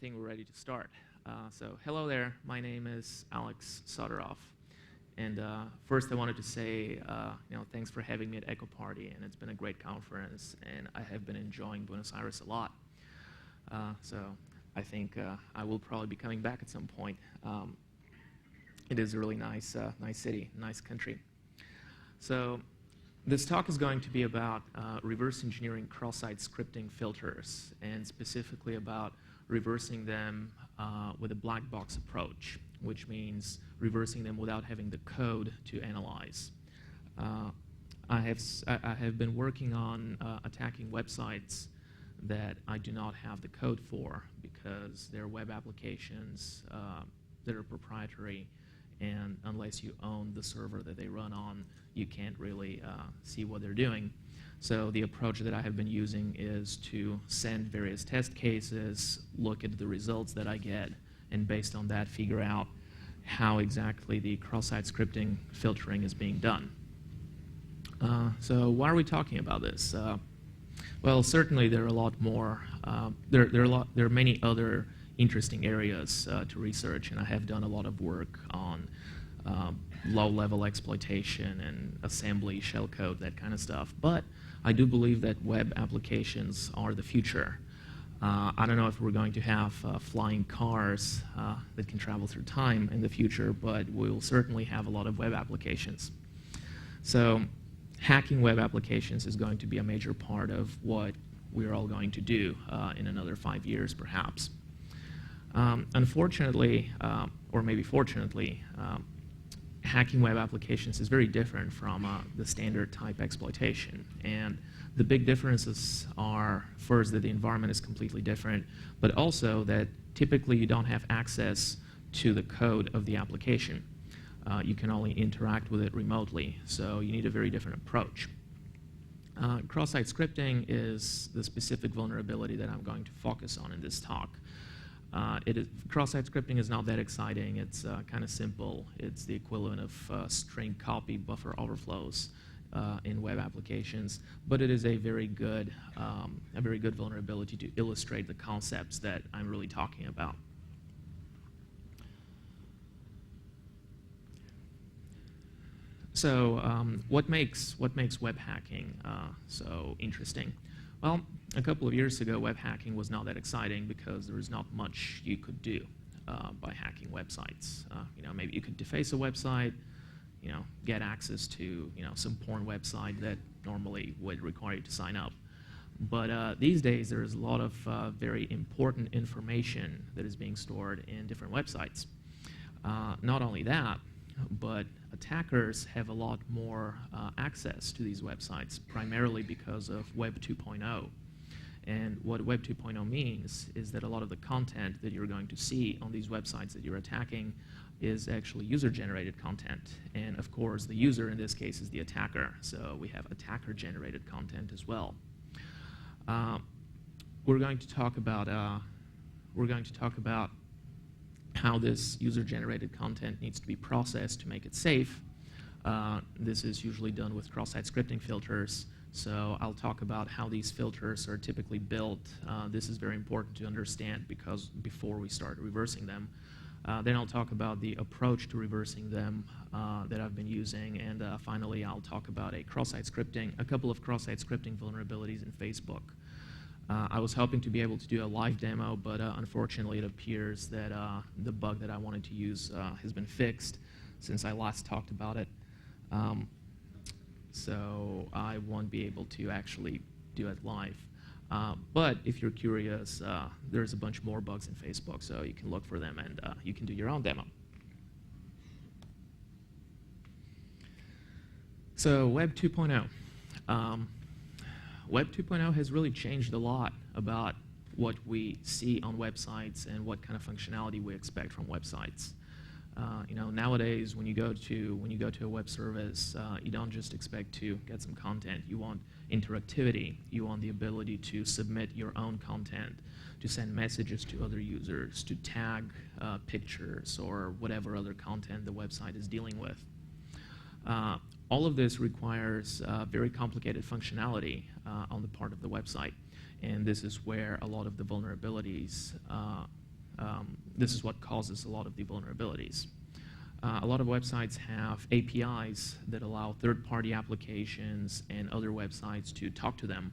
think we're ready to start. So hello there, my name is Alex Sotirov. And first I wanted to say, thanks for having me at Ekoparty, and it's been a great conference, and I have been enjoying Buenos Aires a lot. So I think I will probably be coming back at some point. It is a really nice city, nice country. So this talk is going to be about reverse engineering cross-site scripting filters, and specifically about reversing them with a black box approach, which means reversing them without having the code to analyze. I have been working on attacking websites that I do not have the code for, because they're web applications that are proprietary, and unless you own the server that they run on, you can't really see what they're doing. So the approach that I have been using is to send various test cases, look at the results that I get, and based on that figure out how exactly the cross-site scripting filtering is being done. So why are we talking about this? Well, certainly there are a lot more. There are many other interesting areas to research, and I have done a lot of work on low-level exploitation and assembly, shellcode, that kind of stuff. But I do believe that web applications are the future. I don't know if we're going to have flying cars that can travel through time in the future, but we'll certainly have a lot of web applications. So hacking web applications is going to be a major part of what we're all going to do in another 5 years, perhaps. Unfortunately, or maybe fortunately, hacking web applications is very different from the standard type exploitation. And the big differences are, first, that the environment is completely different, but also that typically you don't have access to the code of the application. You can only interact with it remotely, so you need a very different approach. Cross-site scripting is the specific vulnerability that I'm going to focus on in this talk. Cross-site scripting is not that exciting. It's kind of simple. It's the equivalent of string copy buffer overflows in web applications, but it is a very good vulnerability to illustrate the concepts that I'm really talking about. So what makes web hacking so interesting? Well, a couple of years ago, web hacking was not that exciting because there was not much you could do by hacking websites. Maybe you could deface a website, get access to some porn website that normally would require you to sign up. But these days, there is a lot of very important information that is being stored in different websites. Not only that, but attackers have a lot more access to these websites, primarily because of Web 2.0. And what Web 2.0 means is that a lot of the content that you're going to see on these websites that you're attacking is actually user-generated content. And of course, the user in this case is the attacker. So we have attacker-generated content as well. We're going to talk about how this user-generated content needs to be processed to make it safe. This is usually done with cross-site scripting filters. So I'll talk about how these filters are typically built. This is very important to understand because before we start reversing them. Then I'll talk about the approach to reversing them that I've been using. And finally, I'll talk about a couple of cross-site scripting vulnerabilities in Facebook. I was hoping to be able to do a live demo, but unfortunately it appears that the bug that I wanted to use has been fixed since I last talked about it. So I won't be able to actually do it live. But if you're curious, there's a bunch more bugs in Facebook, so you can look for them and you can do your own demo. So Web 2.0. Web 2.0 has really changed a lot about what we see on websites and what kind of functionality we expect from websites. Nowadays, when you go to a web service, you don't just expect to get some content. You want interactivity. You want the ability to submit your own content, to send messages to other users, to tag pictures or whatever other content the website is dealing with. All of this requires very complicated functionality on the part of the website, and this is where a lot of the vulnerabilities This is what causes a lot of the vulnerabilities. A lot of websites have APIs that allow third-party applications and other websites to talk to them.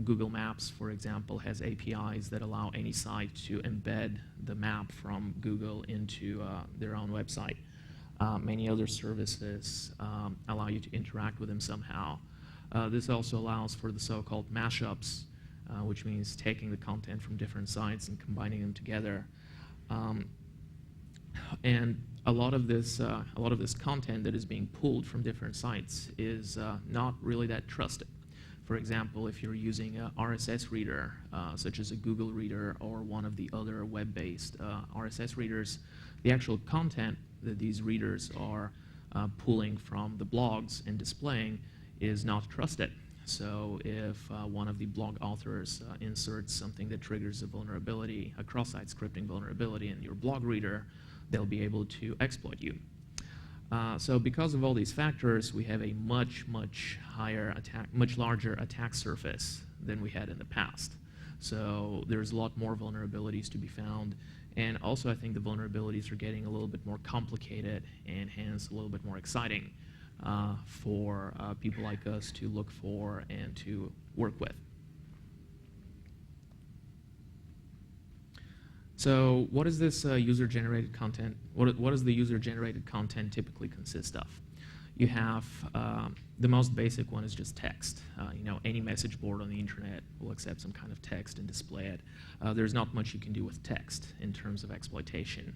Google Maps, for example, has APIs that allow any site to embed the map from Google into their own website. Many other services allow you to interact with them somehow. This also allows for the so-called mashups, which means taking the content from different sites and combining them together. And a lot of this content that is being pulled from different sites is not really that trusted. For example, if you're using an RSS reader, such as a Google Reader or one of the other web-based RSS readers, the actual content that these readers are pulling from the blogs and displaying is not trusted. So if one of the blog authors inserts something that triggers a vulnerability, a cross-site scripting vulnerability in your blog reader, they'll be able to exploit you. So because of all these factors, we have a much larger attack surface than we had in the past. So there's a lot more vulnerabilities to be found. And also, I think the vulnerabilities are getting a little bit more complicated and hence a little bit more exciting for people like us to look for and to work with. So what is this user-generated content? What does the user-generated content typically consist of? You have the most basic one is just text. Any message board on the internet will accept some kind of text and display it. There's not much you can do with text in terms of exploitation.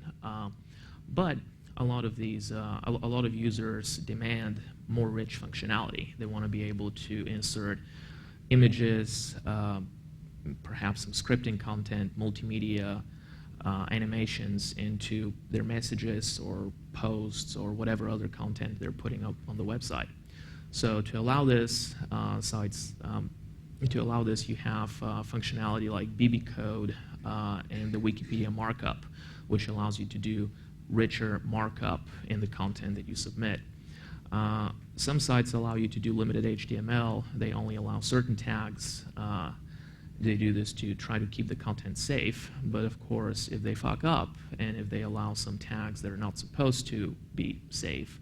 But a lot of users demand more rich functionality. They want to be able to insert images, perhaps some scripting content, multimedia, animations into their messages or posts or whatever other content they're putting up on the website. So to allow this, you have functionality like BB code and the Wikipedia markup, which allows you to do richer markup in the content that you submit. Some sites allow you to do limited HTML. They only allow certain tags. They do this to try to keep the content safe, but of course, if they fuck up and if they allow some tags that are not supposed to be safe,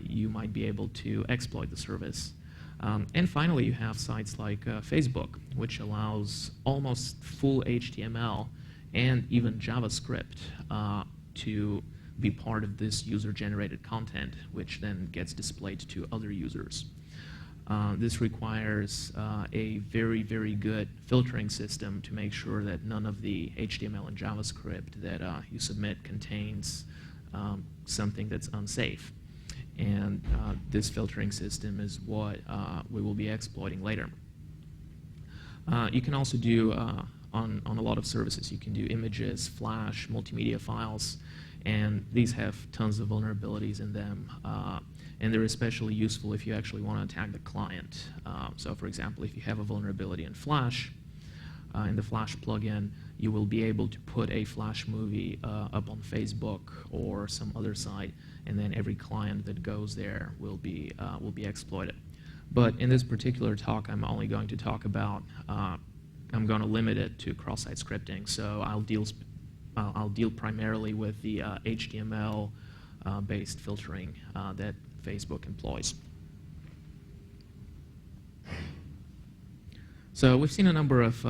you might be able to exploit the service. And finally, you have sites like Facebook, which allows almost full HTML and even JavaScript to be part of this user-generated content, which then gets displayed to other users. This requires a very, very good filtering system to make sure that none of the HTML and JavaScript that you submit contains something that's unsafe. And this filtering system is what we will be exploiting later. You can also do, on a lot of services, you can do images, Flash, multimedia files, and these have tons of vulnerabilities in them. And they're especially useful if you actually want to attack the client. So for example, if you have a vulnerability in Flash, in the Flash plugin, you will be able to put a Flash movie up on Facebook or some other site, and then every client that goes there will be exploited. But in this particular talk, I'm only going to talk about, I'm going to limit it to cross-site scripting. So I'll deal primarily with the HTML based filtering that Facebook employs. So we've seen a number of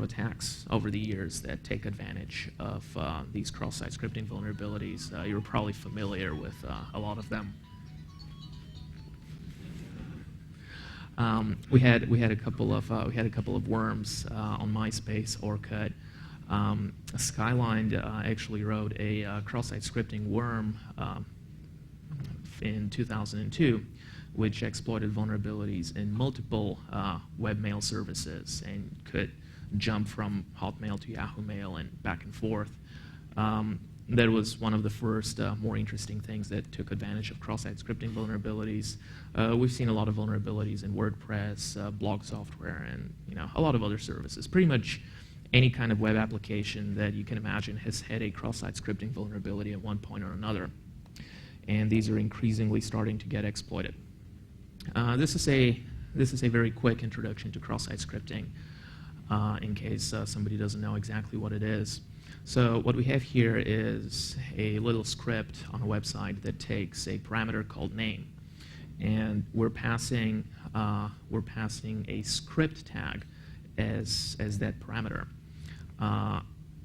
attacks over the years that take advantage of these cross-site scripting vulnerabilities. You're probably familiar with a lot of them. We had a couple of worms on MySpace, Orkut. Skyline actually wrote a cross-site scripting worm in 2002, which exploited vulnerabilities in multiple webmail services and could jump from Hotmail to Yahoo Mail and back and forth. That was one of the first more interesting things that took advantage of cross-site scripting vulnerabilities. We've seen a lot of vulnerabilities in WordPress, blog software, and a lot of other services. Pretty much any kind of web application that you can imagine has had a cross-site scripting vulnerability at one point or another. And these are increasingly starting to get exploited. This is a very quick introduction to cross-site scripting in case somebody doesn't know exactly what it is. So what we have here is a little script on a website that takes a parameter called name, and we're passing a script tag as that parameter.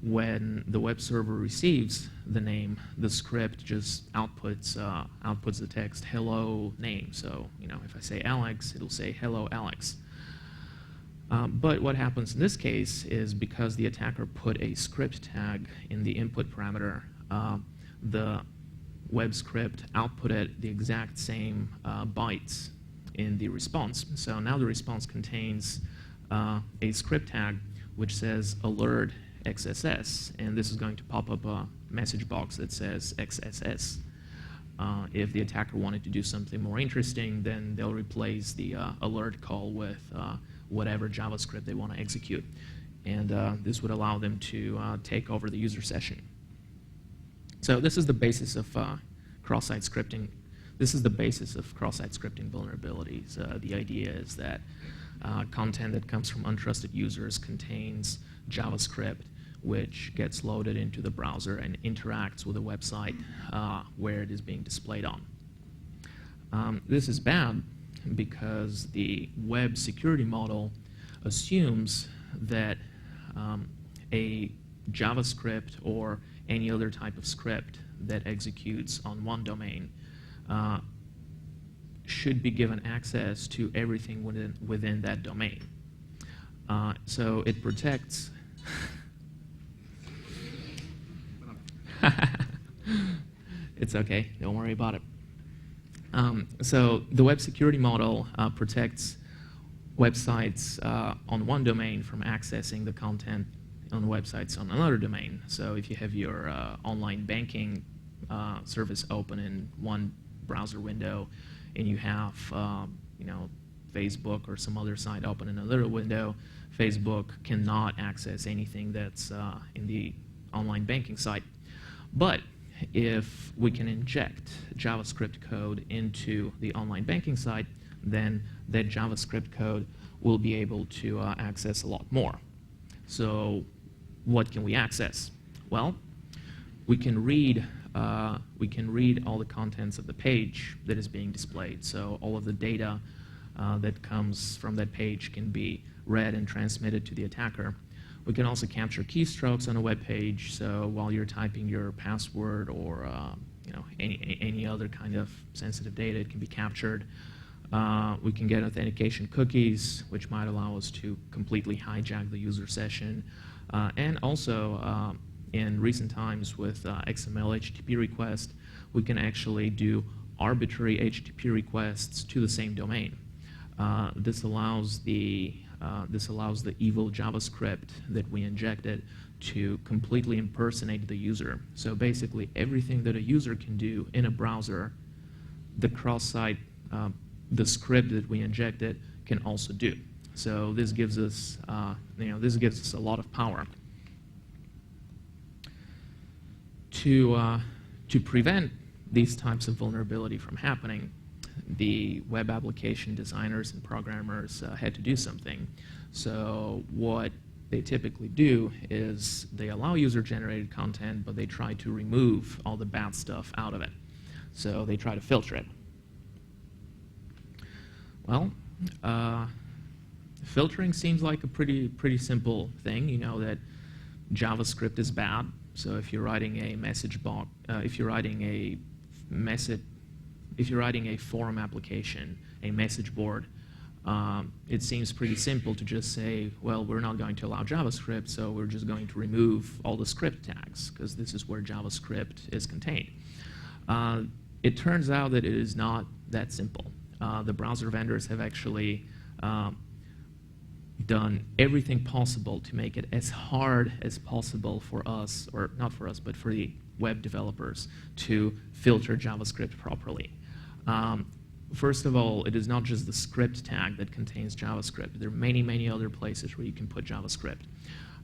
When the web server receives the name, the script just outputs the text hello name. So if I say Alex, it'll say hello Alex. But what happens in this case is because the attacker put a script tag in the input parameter, the web script outputted the exact same bytes in the response. So now the response contains a script tag which says alert XSS, and this is going to pop up a message box that says XSS. If the attacker wanted to do something more interesting, then they'll replace the alert call with whatever JavaScript they want to execute. And this would allow them to take over the user session. So this is the basis of cross-site scripting. This is the basis of cross-site scripting vulnerabilities. The idea is that content that comes from untrusted users contains JavaScript, which gets loaded into the browser and interacts with the website where it is being displayed on. This is bad because the web security model assumes that a JavaScript or any other type of script that executes on one domain should be given access to everything within that domain. So it protects. It's okay, don't worry about it. So the web security model protects websites on one domain from accessing the content on websites on another domain. So if you have your online banking service open in one browser window, and you have Facebook or some other site open in another window, Facebook cannot access anything that's in the online banking site. But if we can inject JavaScript code into the online banking site, then that JavaScript code will be able to access a lot more. So what can we access? Well, we can read all the contents of the page that is being displayed. So all of the data that comes from that page can be read and transmitted to the attacker. We can also capture keystrokes on a web page. So while you're typing your password or any other kind of sensitive data, it can be captured. We can get authentication cookies, which might allow us to completely hijack the user session. And also, in recent times with XML HTTP request, we can actually do arbitrary HTTP requests to the same domain. This allows the evil JavaScript that we injected to completely impersonate the user. So basically, everything that a user can do in a browser, the cross-site, the script that we injected can also do. So this gives us, a lot of power. To prevent these types of vulnerability from happening, the web application designers and programmers had to do something. So what they typically do is they allow user-generated content, but they try to remove all the bad stuff out of it. So they try to filter it. Well, filtering seems like a pretty simple thing. You know that JavaScript is bad. So if you're writing a message box, if you're writing a forum application, a message board, it seems pretty simple to just say, well, we're not going to allow JavaScript, so we're just going to remove all the script tags, because this is where JavaScript is contained. It turns out that it is not that simple. The browser vendors have actually done everything possible to make it as hard as possible for us, or not for us, but for the web developers to filter JavaScript properly. First of all, it is not just the script tag that contains JavaScript. There are many other places where you can put JavaScript.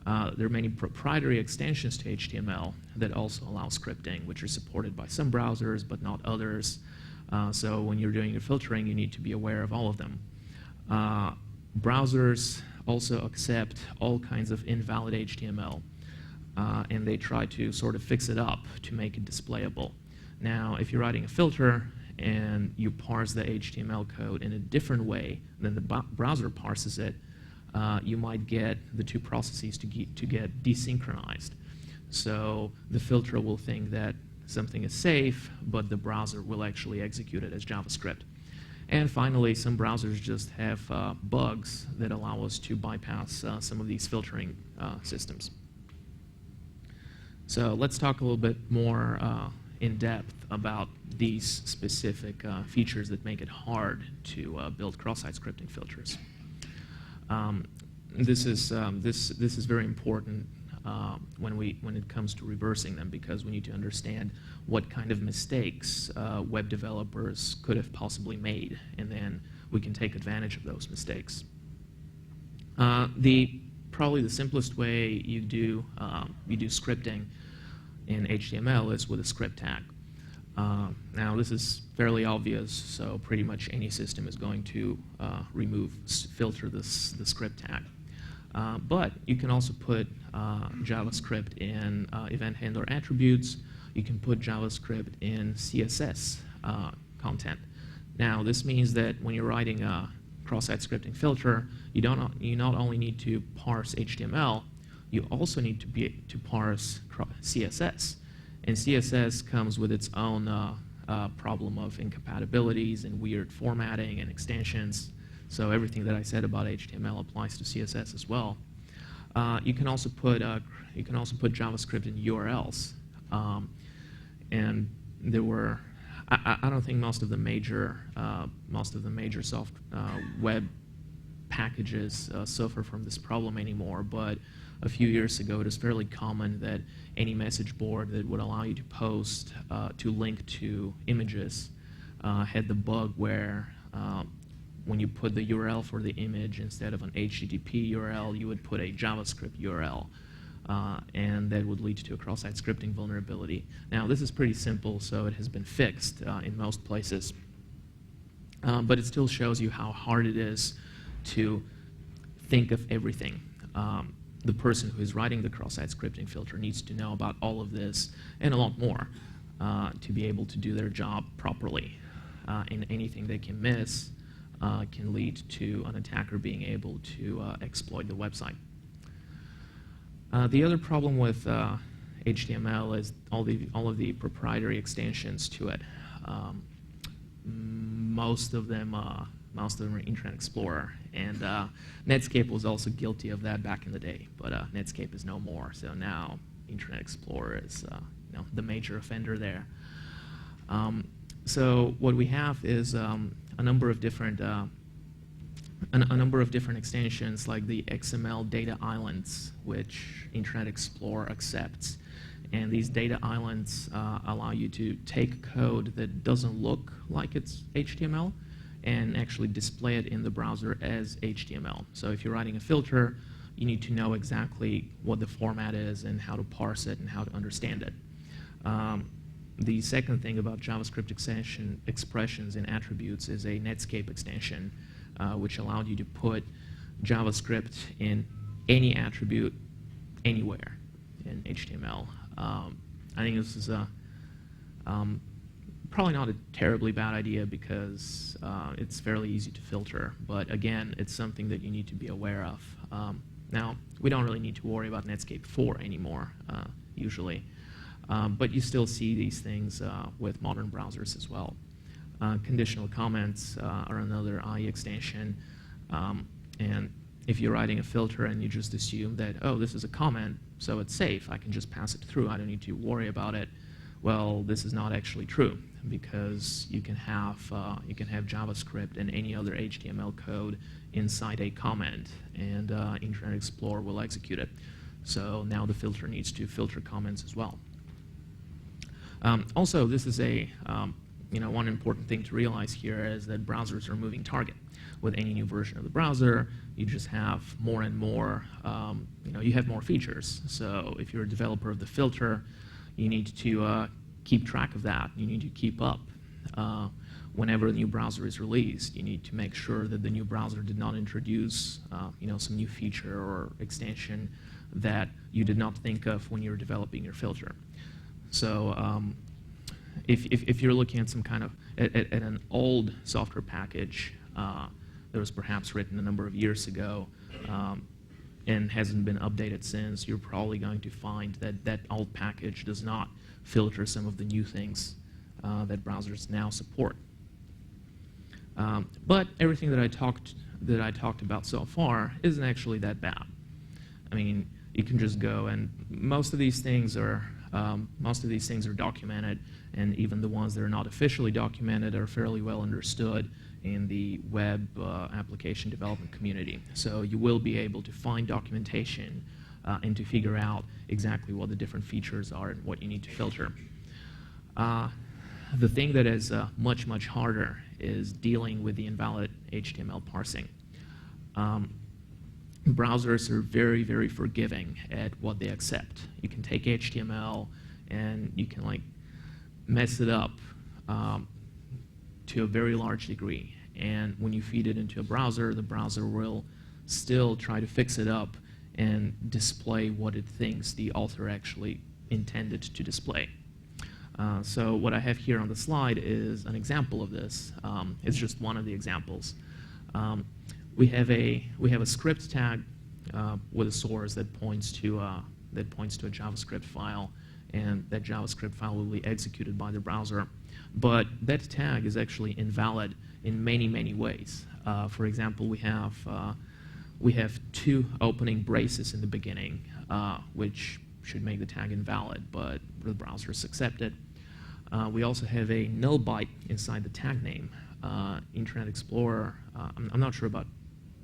There are many proprietary extensions to HTML that also allow scripting, which are supported by some browsers but not others. So when you're doing your filtering, you need to be aware of all of them. Browsers also accept all kinds of invalid HTML. and they try to sort of fix it up to make it displayable. Now, if you're writing a filter and you parse the HTML code in a different way than the browser parses it, you might get the two processes to get desynchronized. So the filter will think that something is safe, but the browser will actually execute it as JavaScript. And finally, some browsers just have bugs that allow us to bypass some of these filtering systems. So let's talk a little bit more in depth about these specific features that make it hard to build cross-site scripting filters. This is very important when it comes to reversing them, because we need to understand what kind of mistakes web developers could have possibly made, and then we can take advantage of those mistakes. Probably the simplest way you do scripting in HTML is with a script tag. Now, this is fairly obvious, so pretty much any system is going to filter the script tag. But you can also put JavaScript in event handler attributes. You can put JavaScript in CSS content. Now, this means that when you're writing a cross-site scripting filter, you not only need to parse HTML, you also need to parse CSS. And CSS comes with its own problem of incompatibilities and weird formatting and extensions. So everything that I said about HTML applies to CSS as well. You can also put JavaScript in URLs, and there were I don't think most of the major web packages suffer from this problem anymore. But a few years ago, it was fairly common that any message board that would allow you to post to link to images had the bug where when you put the URL for the image, instead of an HTTP URL, you would put a JavaScript URL, and that would lead to a cross-site scripting vulnerability. Now, this is pretty simple, so it has been fixed in most places, but it still shows you how hard it is to think of everything. The person who is writing the cross-site scripting filter needs to know about all of this and a lot more to be able to do their job properly. And anything they can miss can lead to an attacker being able to exploit the website. The other problem with HTML is all of the proprietary extensions to it. Most of them are Internet Explorer, and Netscape was also guilty of that back in the day, but Netscape is no more. So now Internet Explorer is the major offender there. So what we have is a number of different extensions, like the XML data islands, which Internet Explorer accepts. And these data islands allow you to take code that doesn't look like it's HTML and actually display it in the browser as HTML. So if you're writing a filter, you need to know exactly what the format is and how to parse it and how to understand it. The second thing about JavaScript expressions and attributes is a Netscape extension, which allowed you to put JavaScript in any attribute anywhere in HTML. I think this is probably not a terribly bad idea because it's fairly easy to filter, but again, it's something that you need to be aware of. Now, we don't really need to worry about Netscape 4 anymore, usually, but you still see these things with modern browsers as well. Conditional comments are another IE extension, and if you're writing a filter and you just assume that, oh, this is a comment, so it's safe, I can just pass it through, I don't need to worry about it, well, this is not actually true, because you can have JavaScript and any other HTML code inside a comment, and Internet Explorer will execute it. So now the filter needs to filter comments as well. Also, this is one important thing to realize here is that browsers are a moving target. With any new version of the browser, you just have more and more, you have more features. So if you're a developer of the filter, you need to keep track of that. You need to keep up whenever a new browser is released, you need to make sure that the new browser did not introduce some new feature or extension that you did not think of when you were developing your filter. So if you're looking at some kind of at an old software package that was perhaps written a number of years ago and hasn't been updated since, you're probably going to find that that old package does not filter some of the new things that browsers now support. But everything that I talked about so far isn't actually that bad. I mean, you can just go, and most of these things are documented, and even the ones that are not officially documented are fairly well understood in the web application development community. So you will be able to find documentation and to figure out exactly what the different features are and what you need to filter. The thing that is much, much harder is dealing with the invalid HTML parsing. Browsers are very, very forgiving at what they accept. You can take HTML and you can mess it up to a very large degree. And when you feed it into a browser, the browser will still try to fix it up and display what it thinks the author actually intended to display. So what I have here on the slide is an example of this. It's just one of the examples. We have a script tag with a source that points to a JavaScript file, and that JavaScript file will be executed by the browser. But that tag is actually invalid in many, many ways. For example, we have two opening braces in the beginning, which should make the tag invalid, but the browsers accept it. We also have a null byte inside the tag name. Internet Explorer, I'm not sure about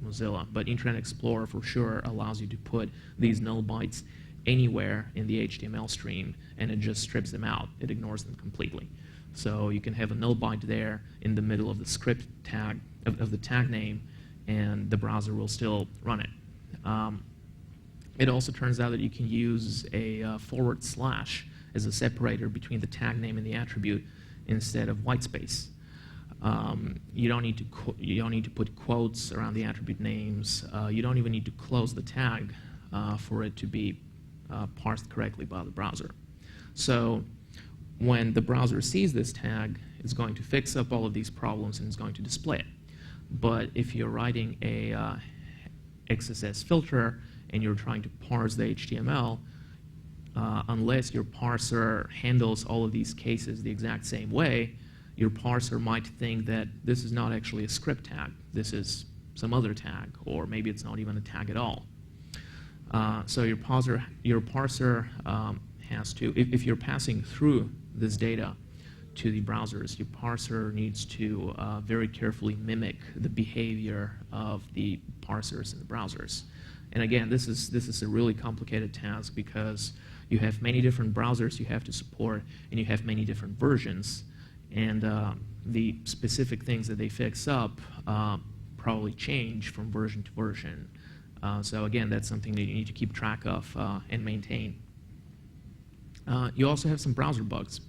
Mozilla, but Internet Explorer for sure allows you to put these null bytes anywhere in the HTML stream, and it just strips them out. It ignores them completely. So you can have a null byte there in the middle of the script tag, of the tag name, and the browser will still run it. It also turns out that you can use a / as a separator between the tag name and the attribute instead of white space. You don't need to put quotes around the attribute names. You don't even need to close the tag for it to be parsed correctly by the browser. So when the browser sees this tag, it's going to fix up all of these problems and it's going to display it. But if you're writing a XSS filter and you're trying to parse the HTML, unless your parser handles all of these cases the exact same way, your parser might think that this is not actually a script tag. This is some other tag, or maybe it's not even a tag at all. So your parser has to, if you're passing through this data to the browsers, your parser needs to very carefully mimic the behavior of the parsers in the browsers. And again, this is a really complicated task because you have many different browsers you have to support, and you have many different versions. And the specific things that they fix up probably change from version to version. So again, that's something that you need to keep track of and maintain. You also have some browser bugs.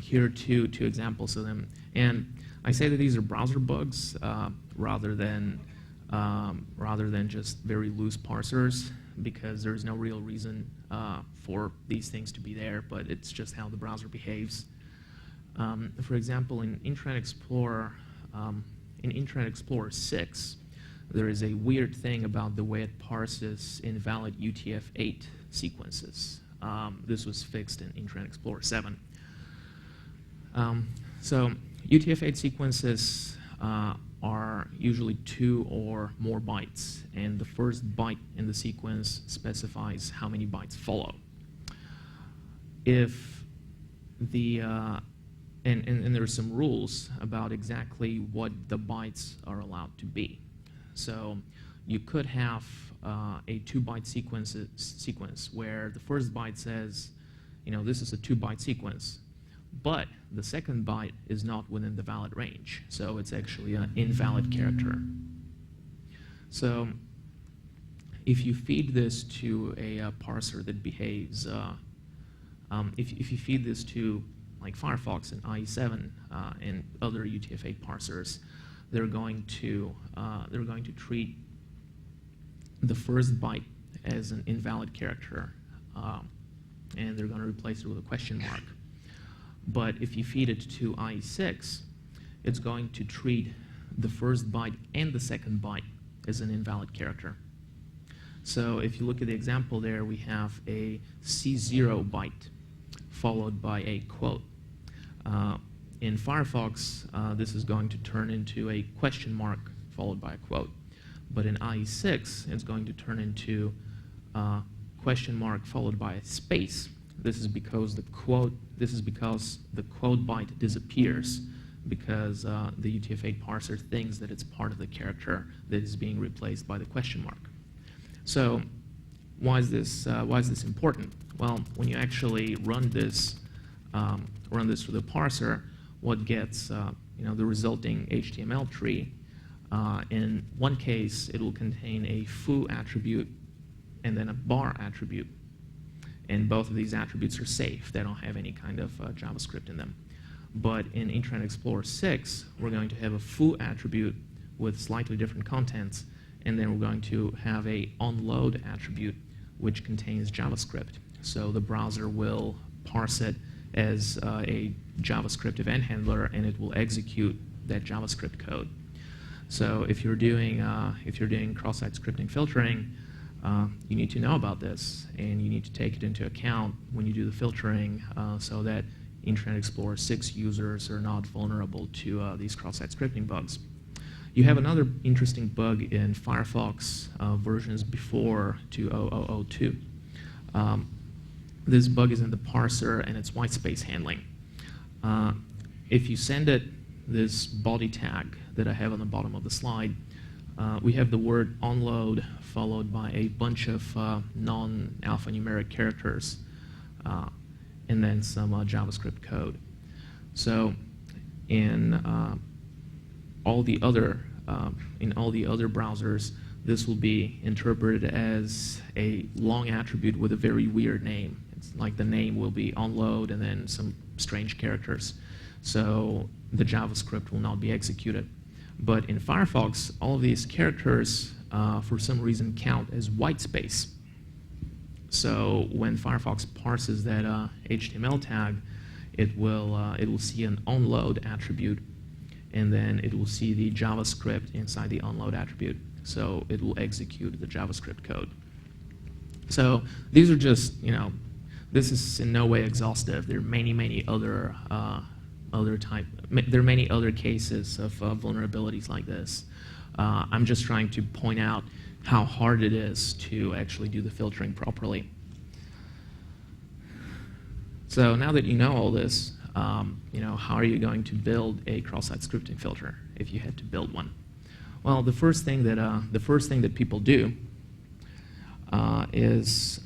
Here are two examples of them. And I say that these are browser bugs rather than just very loose parsers, because there's no real reason for these things to be there, but it's just how the browser behaves. For example, in Internet Explorer 6, there is a weird thing about the way it parses invalid UTF-8 sequences. This was fixed in Internet Explorer 7. So UTF-8 sequences are usually 2 or more bytes, and the first byte in the sequence specifies how many bytes follow. If the and there are some rules about exactly what the bytes are allowed to be. So you could have a 2-byte sequence where the first byte says, this is a 2-byte sequence, but the second byte is not within the valid range, so it's actually an invalid character. So if you feed this to a parser that behaves, if you feed this to like Firefox and IE7 and other UTF-8 parsers, they're going to treat the first byte as an invalid character, and they're going to replace it with a question mark. But if you feed it to IE6, it's going to treat the first byte and the second byte as an invalid character. So if you look at the example there, we have a C0 byte followed by a quote. In Firefox, this is going to turn into a question mark followed by a quote. But in IE6, it's going to turn into a question mark followed by a space. This is because the quote byte disappears because the UTF-8 parser thinks that it's part of the character that is being replaced by the question mark. So why is this important? Well, when you actually run this through the parser, what gets the resulting HTML tree, in one case it will contain a foo attribute and then a bar attribute. And both of these attributes are safe. They don't have any kind of JavaScript in them. But in Internet Explorer 6, we're going to have a foo attribute with slightly different contents, and then we're going to have a onload attribute which contains JavaScript. So the browser will parse it as a JavaScript event handler, and it will execute that JavaScript code. So if you're doing cross-site scripting filtering, you need to know about this, and you need to take it into account when you do the filtering so that Internet Explorer 6 users are not vulnerable to these cross-site scripting bugs. You have another interesting bug in Firefox versions before 2.0.0.2. This bug is in the parser, and it's white space handling. If you send it this body tag that I have on the bottom of the slide, we have the word onload followed by a bunch of non-alphanumeric characters, and then some JavaScript code. So in all the other browsers, this will be interpreted as a long attribute with a very weird name. It's like the name will be onload and then some strange characters. So the JavaScript will not be executed. But in Firefox, all of these characters, for some reason, count as white space. So when Firefox parses that HTML tag, it will see an onload attribute, and then it will see the JavaScript inside the onload attribute. So it will execute the JavaScript code. So these are just, this is in no way exhaustive. There are many other there are many other cases of vulnerabilities like this. I'm just trying to point out how hard it is to actually do the filtering properly. So now that you know all this, how are you going to build a cross-site scripting filter if you had to build one? Well, the first thing that people do is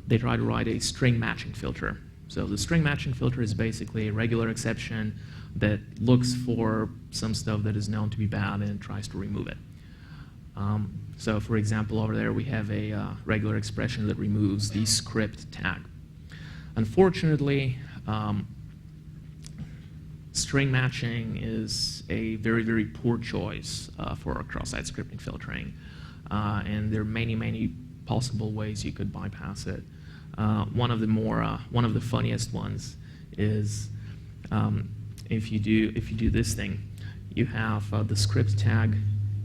they try to write a string matching filter. So the string matching filter is basically a regular exception that looks for some stuff that is known to be bad and tries to remove it. So for example, over there we have a regular expression that removes the script tag. Unfortunately, string matching is a very poor choice for cross-site scripting filtering, and there are many possible ways you could bypass it. One of the funniest ones is if you do this thing, you have the script tag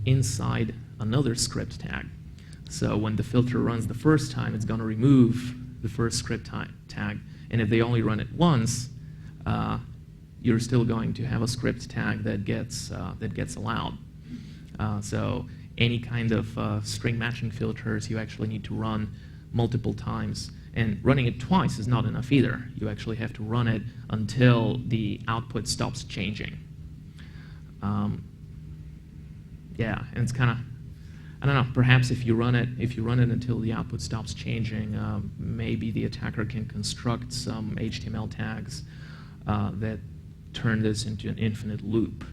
inside another script tag. So when the filter runs the first time, it's going to remove the first script tag, and if they only run it once, you're still going to have a script tag that gets allowed. So any kind of string matching filters, you actually need to run multiple times. And running it twice is not enough either. You actually have to run it until the output stops changing. Yeah, and it's kind of, I don't know, perhaps if you run it until the output stops changing, maybe the attacker can construct some HTML tags that turn this into an infinite loop.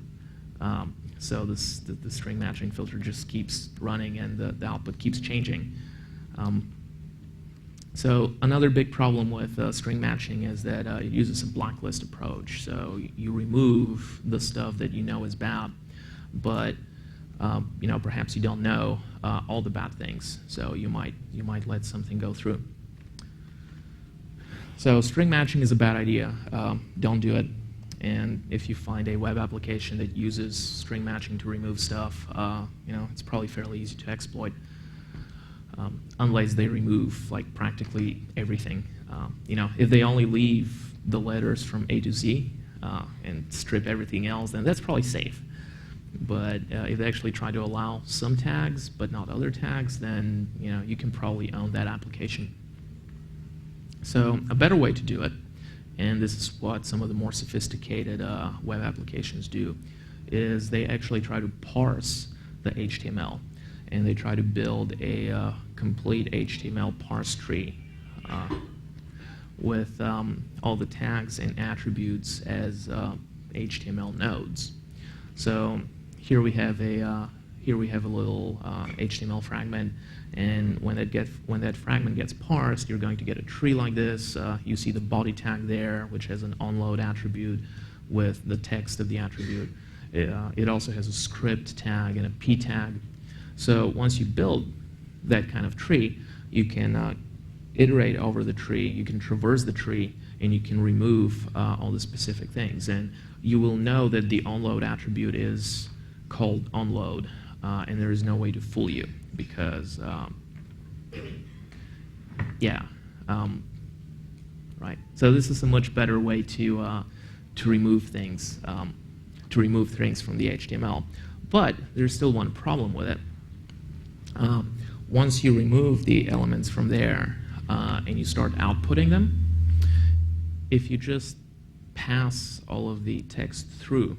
So the string matching filter just keeps running and the output keeps changing. So another big problem with string matching is that it uses a blacklist approach. So you remove the stuff that you know is bad, but perhaps you don't know all the bad things. So you might let something go through. So string matching is a bad idea. Don't do it. And if you find a web application that uses string matching to remove stuff, it's probably fairly easy to exploit. Unless they remove like practically everything. If they only leave the letters from A to Z and strip everything else, then that's probably safe. But if they actually try to allow some tags but not other tags, then you can probably own that application. So a better way to do it, and this is what some of the more sophisticated web applications do, is they actually try to parse the HTML. And they try to build a complete HTML parse tree with all the tags and attributes as HTML nodes. So here we have a little HTML fragment, and when that fragment gets parsed, you're going to get a tree like this. You see the body tag there, which has an onload attribute with the text of the attribute. It also has a script tag and a p tag. So once you build that kind of tree, you can iterate over the tree, you can traverse the tree, and you can remove all the specific things. And you will know that the onload attribute is called onload, and there is no way to fool you because, right. So this is a much better way to remove things, from the HTML. But there's still one problem with it. Once you remove the elements from there and you start outputting them, if you just pass all of the text through,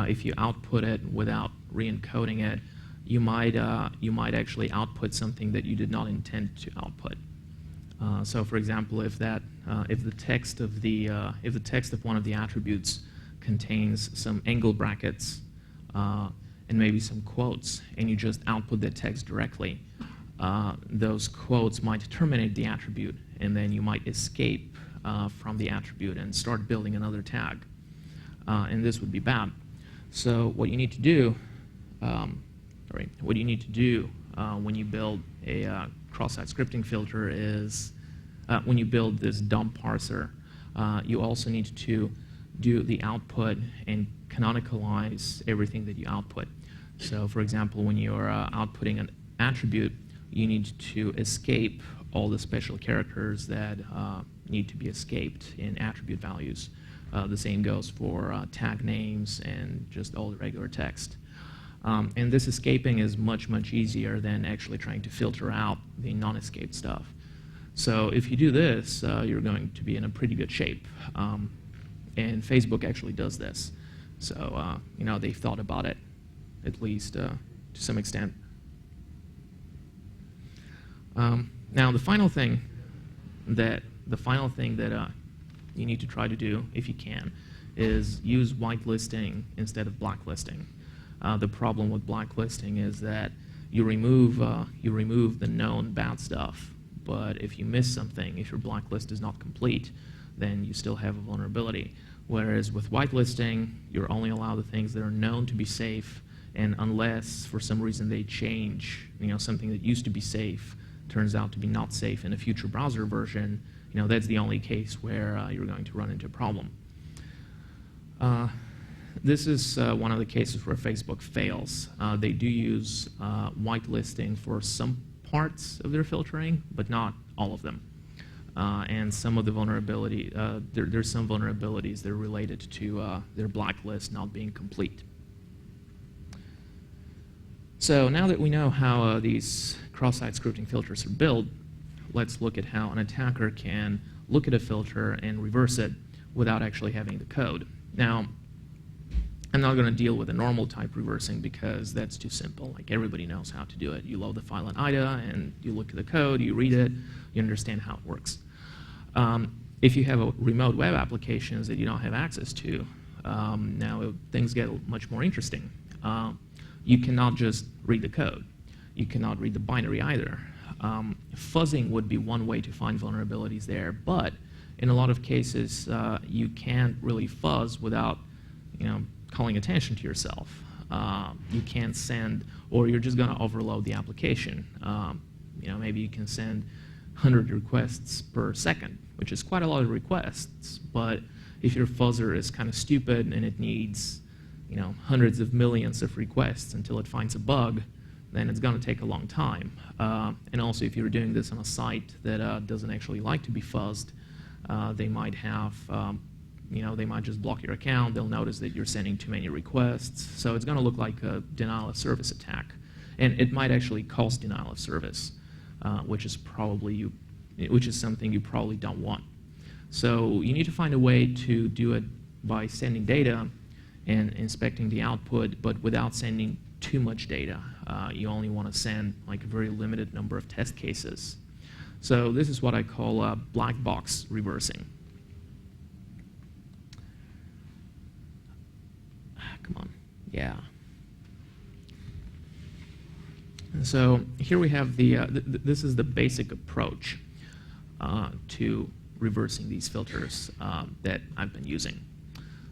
if you output it without re-encoding it, you might actually output something that you did not intend to output. So, for example, if the text of one of the attributes contains some angle brackets and maybe some quotes, and you just output that text directly, those quotes might terminate the attribute, and then you might escape from the attribute and start building another tag. And this would be bad. So what you need to do, when you build a cross-site scripting filter is, when you build this dump parser, you also need to do the output and canonicalize everything that you output. So, for example, when you're outputting an attribute, you need to escape all the special characters that need to be escaped in attribute values. The same goes for tag names and just all the regular text. And this escaping is much, much easier than actually trying to filter out the non-escaped stuff. So if you do this, you're going to be in a pretty good shape. And Facebook actually does this. So, they've thought about it, at least to some extent. Now, the final thing that you need to try to do, if you can, is use whitelisting instead of blacklisting. The problem with blacklisting is that you remove the known bad stuff, but if you miss something, if your blacklist is not complete, then you still have a vulnerability. Whereas with whitelisting, you're only allowed the things that are known to be safe, and unless for some reason they change, something that used to be safe turns out to be not safe in a future browser version, that's the only case where you're going to run into a problem. This is one of the cases where Facebook fails. They do use whitelisting for some parts of their filtering, but not all of them. And some of the vulnerability, there's some vulnerabilities that are related to their blacklist not being complete. So now that we know how these cross-site scripting filters are built, let's look at how an attacker can look at a filter and reverse it without actually having the code. Now, I'm not going to deal with a normal type reversing because that's too simple. Like, everybody knows how to do it. You load the file in IDA, and you look at the code, you read it, you understand how it works. If you have remote web applications that you don't have access to, now things get much more interesting. You cannot just read the code. You cannot read the binary either. Fuzzing would be one way to find vulnerabilities there, but in a lot of cases, you can't really fuzz without, calling attention to yourself. You can't send, or you're just going to overload the application. Maybe you can send 100 requests per second, which is quite a lot of requests. But if your fuzzer is kind of stupid and it needs, hundreds of millions of requests until it finds a bug, then it's going to take a long time. And also, if you're doing this on a site that doesn't actually like to be fuzzed, they might have, they might just block your account. They'll notice that you're sending too many requests. So it's going to look like a denial of service attack. And it might actually cause denial of service, which is something you probably don't want. So you need to find a way to do it by sending data and inspecting the output, but without sending too much data. You only want to send like a very limited number of test cases. So this is what I call black box reversing. Come on, yeah. And so here we have this is the basic approach to reversing these filters that I've been using.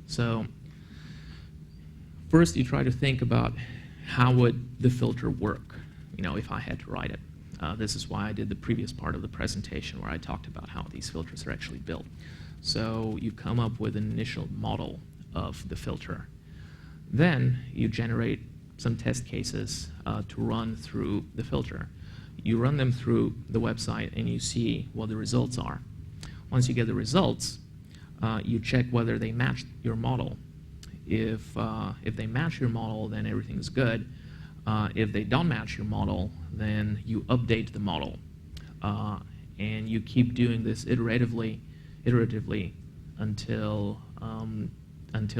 So first you try to think about how would the filter work, if I had to write it. This is why I did the previous part of the presentation where I talked about how these filters are actually built. So you come up with an initial model of the filter. Then you generate some test cases to run through the filter. You run them through the website and you see what the results are. Once you get the results, you check whether they match your model. If they match your model, then everything's good. If they don't match your model, then you update the model. And you keep doing this iteratively until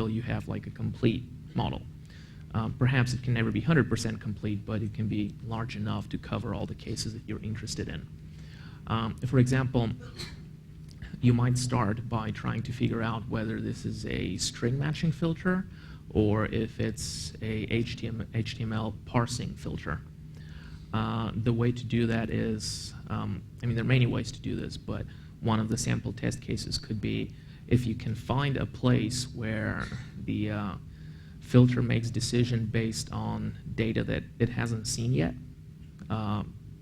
you have like a complete model. Perhaps it can never be 100% complete, but it can be large enough to cover all the cases that you're interested in. For example, you might start by trying to figure out whether this is a string matching filter or if it's a HTML parsing filter. The way to do that is, there are many ways to do this, but one of the sample test cases could be if you can find a place where the filter makes decision based on data that it hasn't seen yet,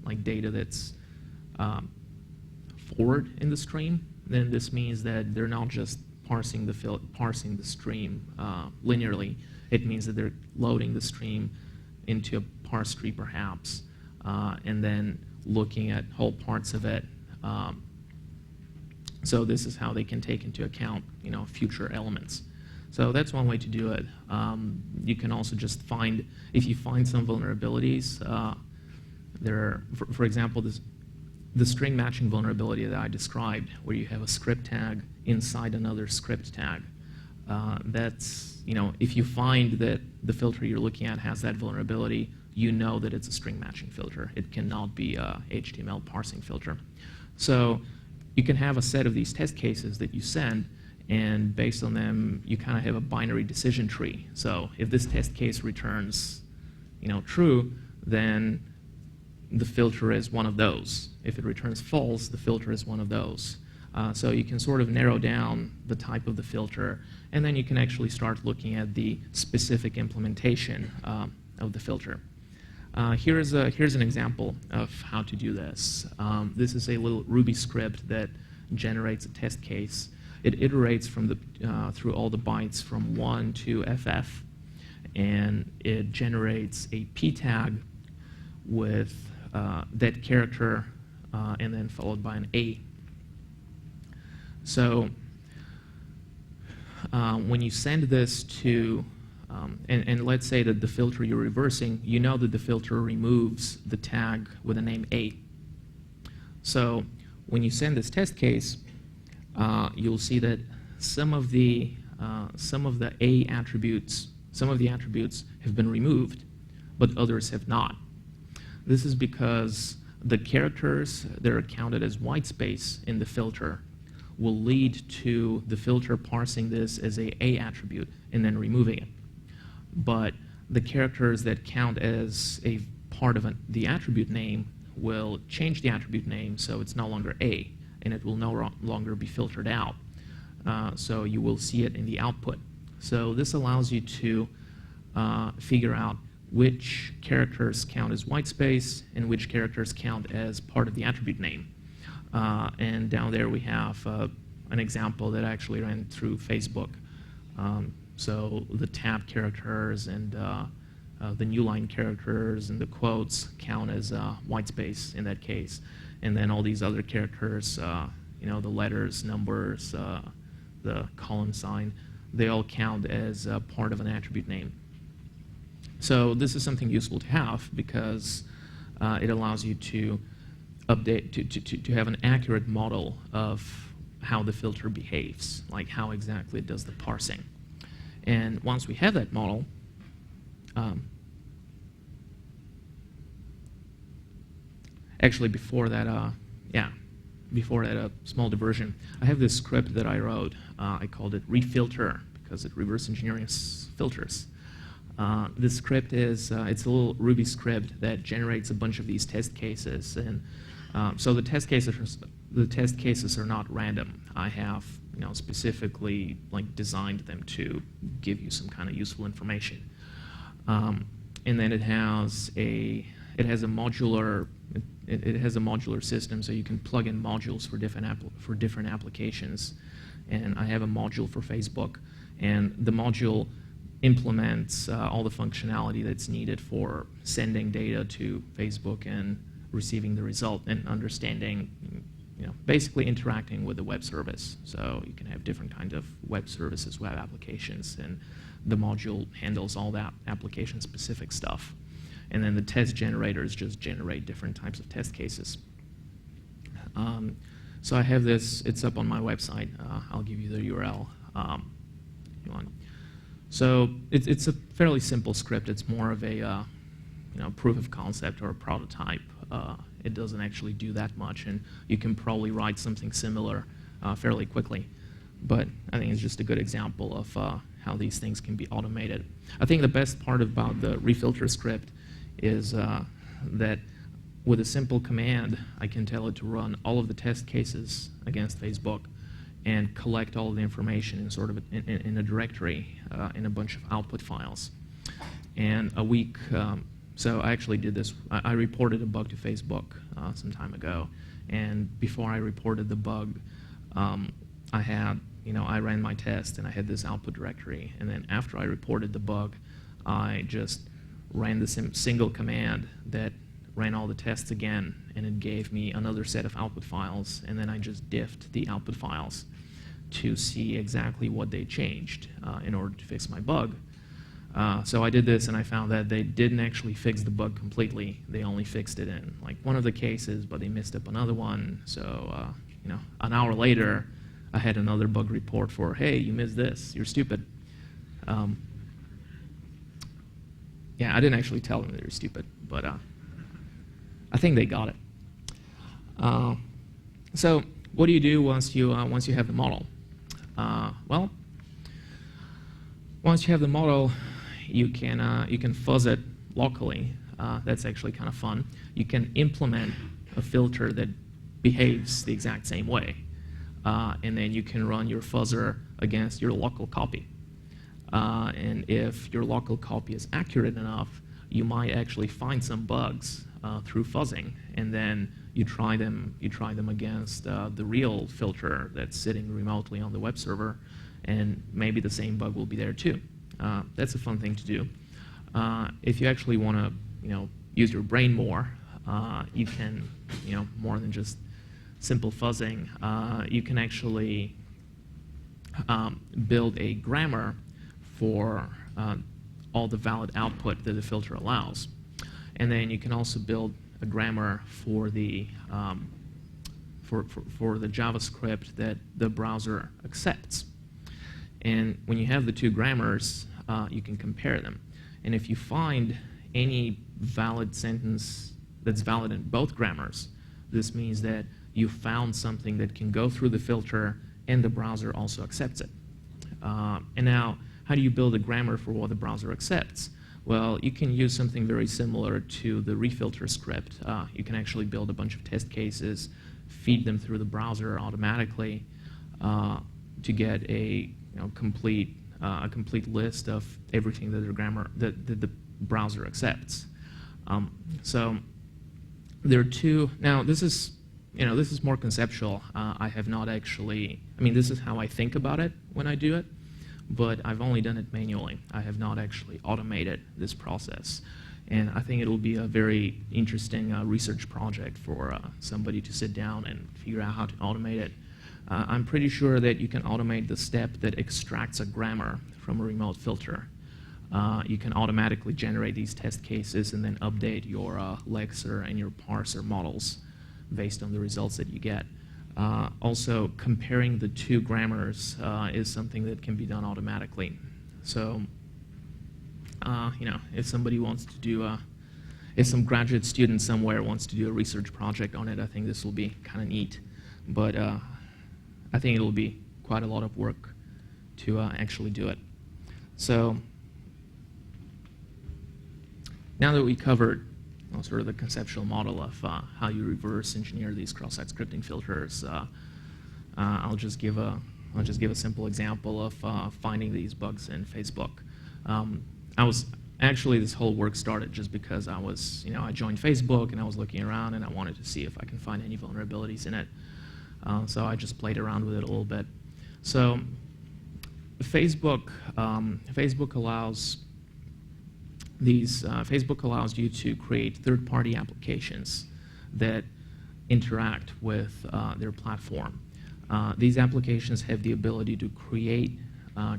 like data that's forward in the stream, then this means that they're not just parsing the stream linearly. It means that they're loading the stream into a parse tree perhaps, and then looking at whole parts of it. So this is how they can take into account, future elements. So that's one way to do it. You can also just if you find some vulnerabilities, for example, the string matching vulnerability that I described, where you have a script tag inside another script tag. That's, if you find that the filter you're looking at has that vulnerability, you know that it's a string matching filter. It cannot be a HTML parsing filter. So you can have a set of these test cases that you send, and based on them, you kind of have a binary decision tree. So if this test case returns, true, then the filter is one of those. If it returns false, the filter is one of those. So you can sort of narrow down the type of the filter, and then you can actually start looking at the specific implementation of the filter. Here's an example of how to do this. This is a little Ruby script that generates a test case. It iterates through all the bytes from 1 to FF, and it generates a p tag with that character and then followed by an A. So when you send this to, and let's say that the filter you're reversing, you know that the filter removes the tag with the name A. So when you send this test case, you'll see that some of the A attributes, some of the attributes have been removed, but others have not. This is because the characters that are counted as white space in the filter will lead to the filter parsing this as a attribute and then removing it. But the characters that count as a part of the attribute name will change the attribute name so it's no longer A, and it will no longer be filtered out. So you will see it in the output. So this allows you to figure out which characters count as white space and which characters count as part of the attribute name. And down there we have an example that I actually ran through Facebook. So the tab characters and the new line characters and the quotes count as white space in that case. And then all these other characters, the letters, numbers, the colon sign, they all count as part of an attribute name. So this is something useful to have because it allows you to update, to have an accurate model of how the filter behaves, like how exactly it does the parsing. And once we have that model, actually before that, a small diversion, I have this script that I wrote. I called it refilter because it reverse engineers filters. This script is, it's a little Ruby script that generates a bunch of these test cases. And so the test cases are not random. I have specifically designed them to give you some kind of useful information. And then it has a modular system, so you can plug in modules for different applications. And I have a module for Facebook, and the module implements all the functionality that's needed for sending data to Facebook and receiving the result and understanding, basically interacting with the web service. So you can have different kinds of web services, web applications, and the module handles all that application-specific stuff. And then the test generators just generate different types of test cases. So I have this, it's up on my website. I'll give you the URL if you want. So it's a fairly simple script. It's more of a proof of concept or a prototype. It doesn't actually do that much, and you can probably write something similar fairly quickly. But I think it's just a good example of how these things can be automated. I think the best part about the refilter script is that with a simple command, I can tell it to run all of the test cases against Facebook and collect all of the information in sort of in a directory in a bunch of output files. And a week, so I actually did this. I reported a bug to Facebook some time ago, and before I reported the bug, I had, I ran my test and I had this output directory, and then after I reported the bug, I just ran the single command that ran all the tests again, and it gave me another set of output files, and then I just diffed the output files to see exactly what they changed in order to fix my bug. So I did this, and I found that they didn't actually fix the bug completely. They only fixed it in one of the cases, but they messed up another one. So an hour later, I had another bug report for, hey, you missed this, you're stupid. Yeah, I didn't actually tell them they were stupid, but I think they got it. So what do you do once you have the model? Well, once you have the model, you can fuzz it locally. That's actually kind of fun. You can implement a filter that behaves the exact same way, and then you can run your fuzzer against your local copy. And if your local copy is accurate enough, you might actually find some bugs through fuzzing, and then you try them against the real filter that's sitting remotely on the web server, and maybe the same bug will be there too. That's a fun thing to do. If you actually want to, use your brain more, you can, more than just simple fuzzing. You can actually build a grammar for all the valid output that the filter allows, and then you can also build a grammar for the for the JavaScript that the browser accepts. And when you have the two grammars, you can compare them. And if you find any valid sentence that's valid in both grammars, this means that you found something that can go through the filter and the browser also accepts it. And now, how do you build a grammar for what the browser accepts? Well, you can use something very similar to the refilter script. You can actually build a bunch of test cases, feed them through the browser automatically to get a complete list of everything that the browser accepts. So there are two. Now this is more conceptual. I have not actually. I mean, this is how I think about it when I do it, but I've only done it manually. I have not actually automated this process. And I think it'll be a very interesting research project for somebody to sit down and figure out how to automate it. I'm pretty sure that you can automate the step that extracts a grammar from a remote filter. You can automatically generate these test cases and then update your lexer and your parser models based on the results that you get. Also, comparing the two grammars is something that can be done automatically. So, if somebody wants to do if some graduate student somewhere wants to do a research project on it, I think this will be kind of neat. But I think it'll be quite a lot of work to actually do it. So now that we covered sort of the conceptual model of how you reverse engineer these cross-site scripting filters, I'll just give a simple example of finding these bugs in Facebook. Actually, this whole work started just because I joined Facebook and I was looking around and I wanted to see if I can find any vulnerabilities in it. So I just played around with it a little bit. So Facebook allows you to create third-party applications that interact with their platform. These applications have the ability to create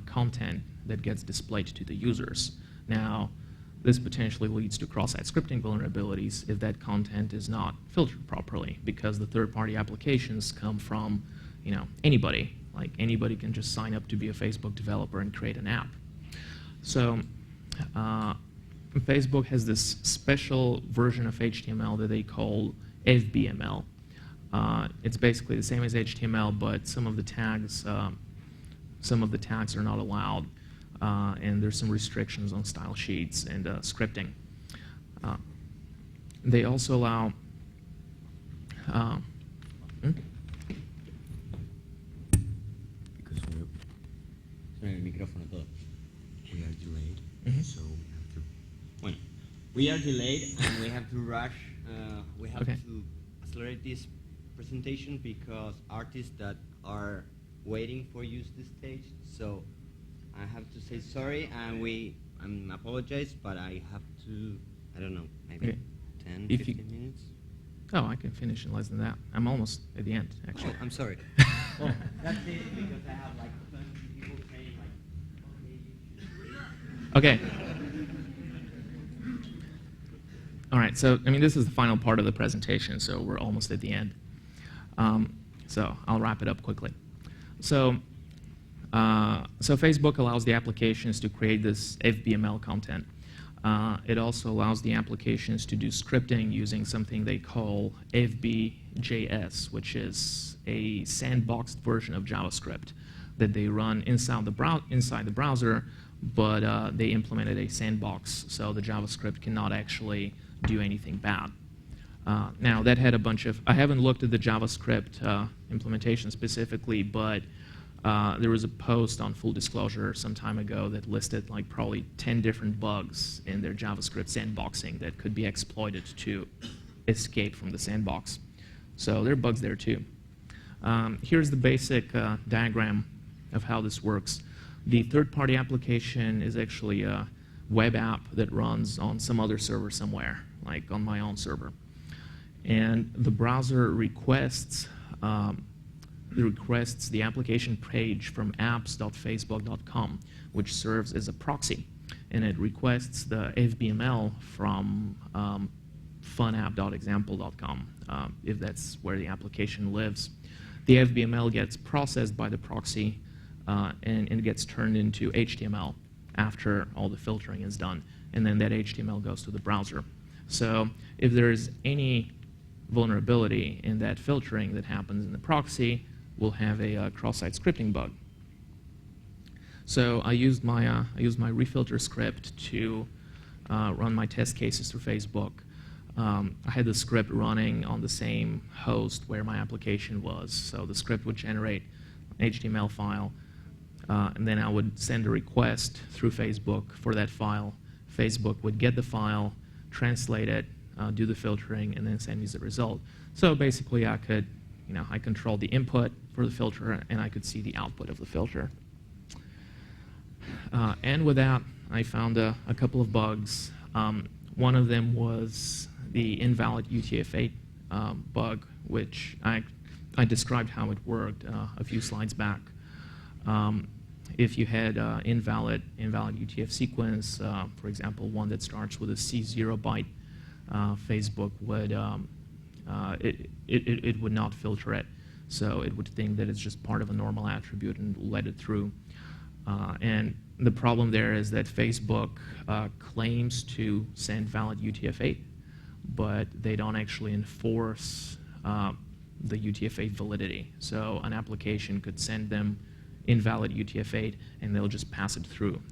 content that gets displayed to the users. Now, this potentially leads to cross-site scripting vulnerabilities if that content is not filtered properly, because the third-party applications come from anybody. Like anybody can just sign up to be a Facebook developer and create an app. So Facebook has this special version of HTML that they call FBML. It's basically the same as HTML, but some of the tags are not allowed, and there's some restrictions on style sheets and scripting. They also allow. Because sorry, el micrófono todo. We are delayed, so we have to. Bueno, we are delayed and we have to rush. We have to accelerate this presentation because artists that are waiting for use the stage. So I have to say sorry, and I apologize, but I have to. I don't know, maybe 10, 15 minutes. Oh, I can finish in less than that. I'm almost at the end, actually. Oh, I'm sorry. Well, that's it, because I have like 20 people saying like, Okay. All right, so this is the final part of the presentation, so we're almost at the end. So I'll wrap it up quickly. So Facebook allows the applications to create this FBML content. It also allows the applications to do scripting using something they call FBJS, which is a sandboxed version of JavaScript that they run inside the browser, but they implemented a sandbox, so the JavaScript cannot actually do anything bad. Now, that had a bunch of. I haven't looked at the JavaScript implementation specifically, but there was a post on Full Disclosure some time ago that listed like probably 10 different bugs in their JavaScript sandboxing that could be exploited to escape from the sandbox. So there are bugs there too. Here's the basic diagram of how this works. The third-party application is actually a web app that runs on some other server somewhere, like on my own server. And the browser requests the application page from apps.facebook.com, which serves as a proxy. And it requests the FBML from funapp.example.com, if that's where the application lives. The FBML gets processed by the proxy and it gets turned into HTML after all the filtering is done. And then that HTML goes to the browser. So if there's any vulnerability in that filtering that happens in the proxy, we'll have a cross-site scripting bug. So I used my refilter script to run my test cases through Facebook. I had the script running on the same host where my application was. So the script would generate an HTML file, and then I would send a request through Facebook for that file. Facebook would get the file, translate it, do the filtering, and then send me the result. So basically, I could, I controlled the input for the filter, and I could see the output of the filter. And with that, I found a couple of bugs. One of them was the invalid UTF-8 bug, which I described how it worked a few slides back. If you had invalid UTF sequence, for example, one that starts with a C0 byte, Facebook would it would not filter it, so it would think that it's just part of a normal attribute and let it through. And the problem there is that Facebook claims to send valid UTF-8, but they don't actually enforce the UTF-8 validity. So an application could send them invalid UTF-8, and they'll just pass it through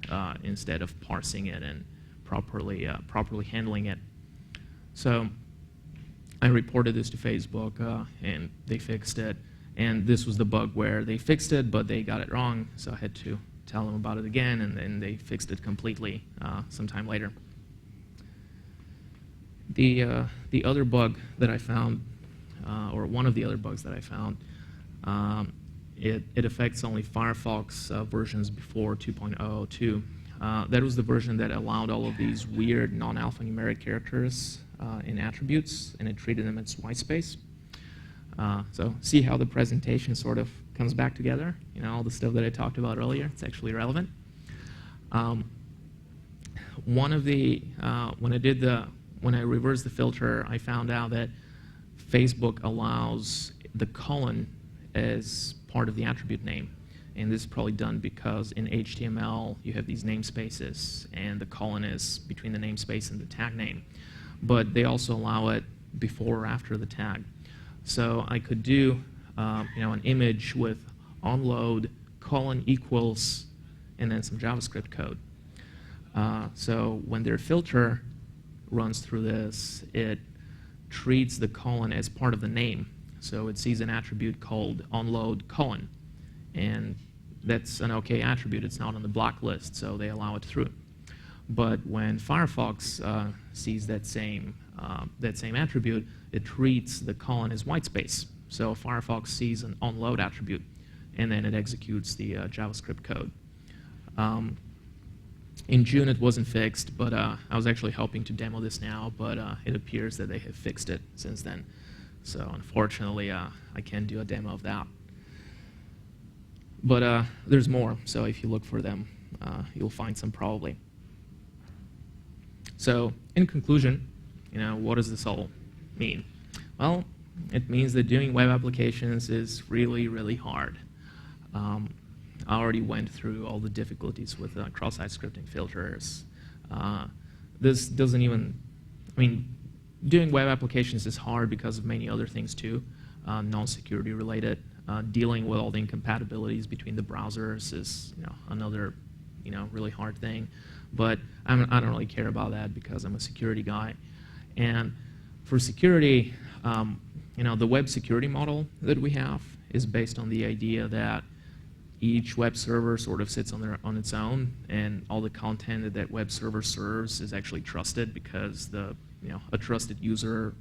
instead of parsing it and properly handling it. So I reported this to Facebook, and they fixed it. And this was the bug where they fixed it, but they got it wrong, so I had to tell them about it again, and then they fixed it completely sometime later. The other bug that I found, or one of the other bugs that I found, it affects only Firefox versions before 2.002. That was the version that allowed all of these weird non-alphanumeric characters in attributes, and it treated them as white space. So see how the presentation sort of comes back together? All the stuff that I talked about earlier, it's actually relevant. When I reversed the filter, I found out that Facebook allows the colon as part of the attribute name. And this is probably done because in HTML, you have these namespaces, and the colon is between the namespace and the tag name. But they also allow it before or after the tag. So I could do an image with onload colon equals and then some JavaScript code. So when their filter runs through this, it treats the colon as part of the name. So it sees an attribute called onload colon, and that's an OK attribute. It's not on the blacklist, so they allow it through. But when Firefox sees that same attribute, it treats the colon as white space. So Firefox sees an onload attribute, and then it executes the JavaScript code. In June, it wasn't fixed, but I was actually helping to demo this now, but it appears that they have fixed it since then. So unfortunately, I can't do a demo of that. But there's more, so if you look for them, you'll find some probably. So in conclusion, what does this all mean? Well, it means that doing web applications is really, really hard. I already went through all the difficulties with cross-site scripting filters. This doesn't even, doing web applications is hard because of many other things too, non-security related. Dealing with all the incompatibilities between the browsers is another really hard thing. But I don't really care about that because I'm a security guy. And for security, the web security model that we have is based on the idea that each web server sort of sits on its own, and all the content that web server serves is actually trusted because a trusted user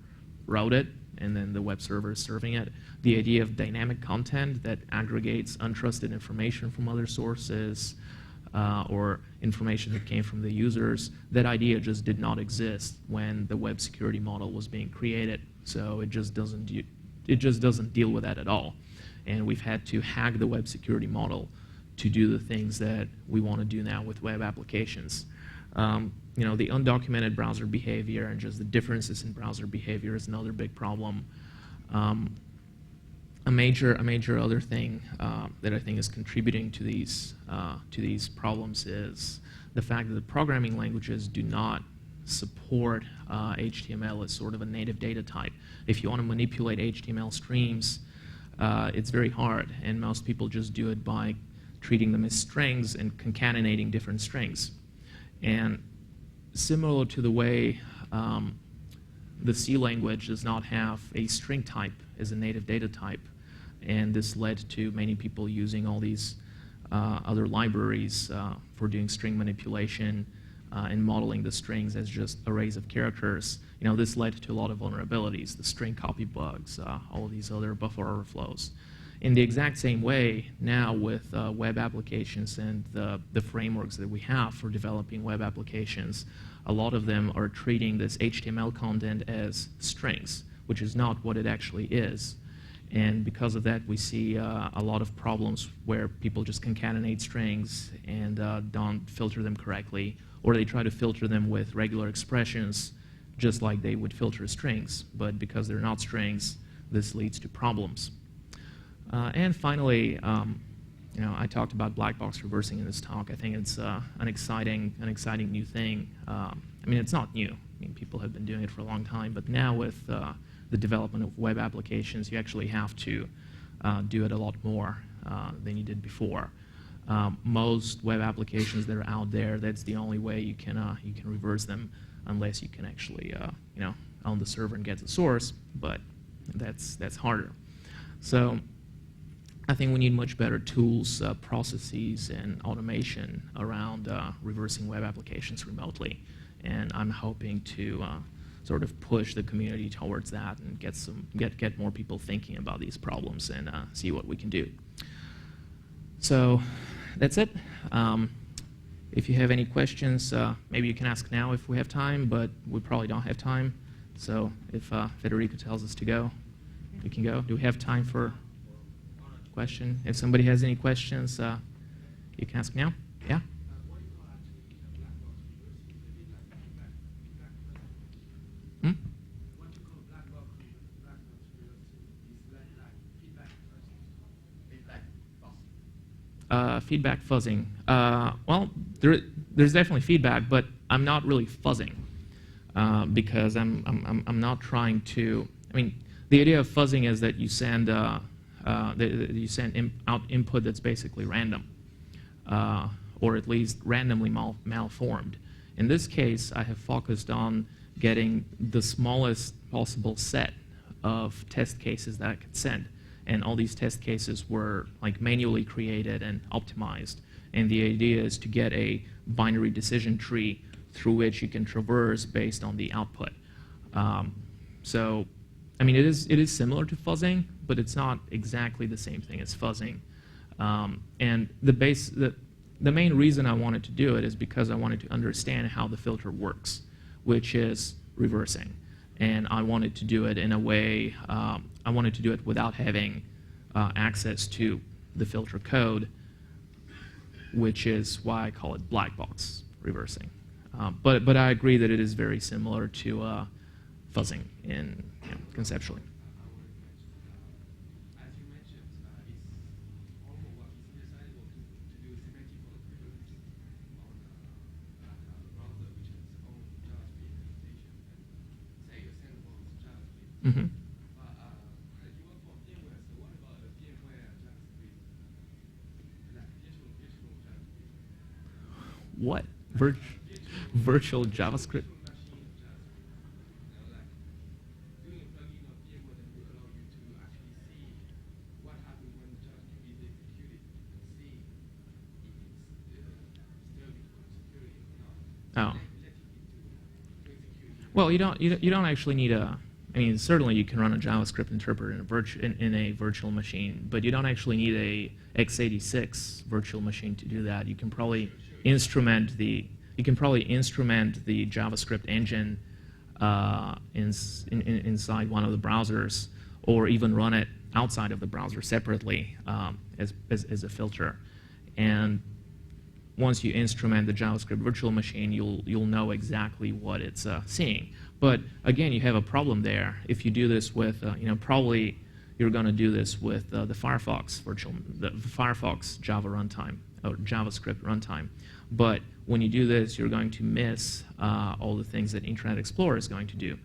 wrote it, and then the web server is serving it. The idea of dynamic content that aggregates untrusted information from other sources or information that came from the users, that idea just did not exist when the web security model was being created. So it just doesn't deal with that at all. And we've had to hack the web security model to do the things that we want to do now with web applications. The undocumented browser behavior and just the differences in browser behavior is another big problem. A major other thing that I think is contributing to these problems is the fact that the programming languages do not support HTML as sort of a native data type. If you want to manipulate HTML streams, it's very hard, and most people just do it by treating them as strings and concatenating different strings. And similar to the way the C language does not have a string type as a native data type, and this led to many people using all these other libraries for doing string manipulation and modeling the strings as just arrays of characters. This led to a lot of vulnerabilities, the string copy bugs, all of these other buffer overflows. In the exact same way, now with web applications and the frameworks that we have for developing web applications, a lot of them are treating this HTML content as strings, which is not what it actually is. And because of that, we see a lot of problems where people just concatenate strings and don't filter them correctly, or they try to filter them with regular expressions, just like they would filter strings. But because they're not strings, this leads to problems. And finally, I talked about Blackbox reversing in this talk. I think it's an exciting new thing. It's not new. People have been doing it for a long time, but now with the development of web applications, you actually have to do it a lot more than you did before. Most web applications that are out there, that's the only way you can reverse them, unless you can actually own the server and get the source. But that's harder. So I think we need much better tools, processes, and automation around reversing web applications remotely. And I'm hoping to sort of push the community towards that and get more people thinking about these problems and see what we can do. So that's it. If you have any questions, maybe you can ask now if we have time, but we probably don't have time. So if Federico tells us to go, we can go. Do we have time for question? If somebody has any questions, you can ask now. Yeah? Hmm? Feedback fuzzing. Well, there's definitely feedback, but I'm not really fuzzing because I'm not trying to. The idea of fuzzing is that you send out input that's basically random, or at least randomly malformed. In this case, I have focused on getting the smallest possible set of test cases that I could send. And all these test cases were manually created and optimized. And the idea is to get a binary decision tree through which you can traverse based on the output. It is similar to fuzzing, but it's not exactly the same thing as fuzzing. And the main reason I wanted to do it is because I wanted to understand how the filter works, which is reversing. And I wanted to do it in a way, I wanted to do it without having access to the filter code, which is why I call it black box reversing. But I agree that it is very similar to fuzzing conceptually. Mm-hmm. What? Virtual JavaScript? Oh. Well, you don't actually need a. Certainly you can run a JavaScript interpreter in a virtual machine, but you don't actually need a x86 virtual machine to do that. You can probably instrument the JavaScript engine inside one of the browsers, or even run it outside of the browser separately as a filter. And once you instrument the JavaScript virtual machine, you'll know exactly what it's seeing. But again, you have a problem there. If you do this with, probably you're going to do this with the Firefox Java runtime or JavaScript runtime. But when you do this, you're going to miss all the things that Internet Explorer is going to do.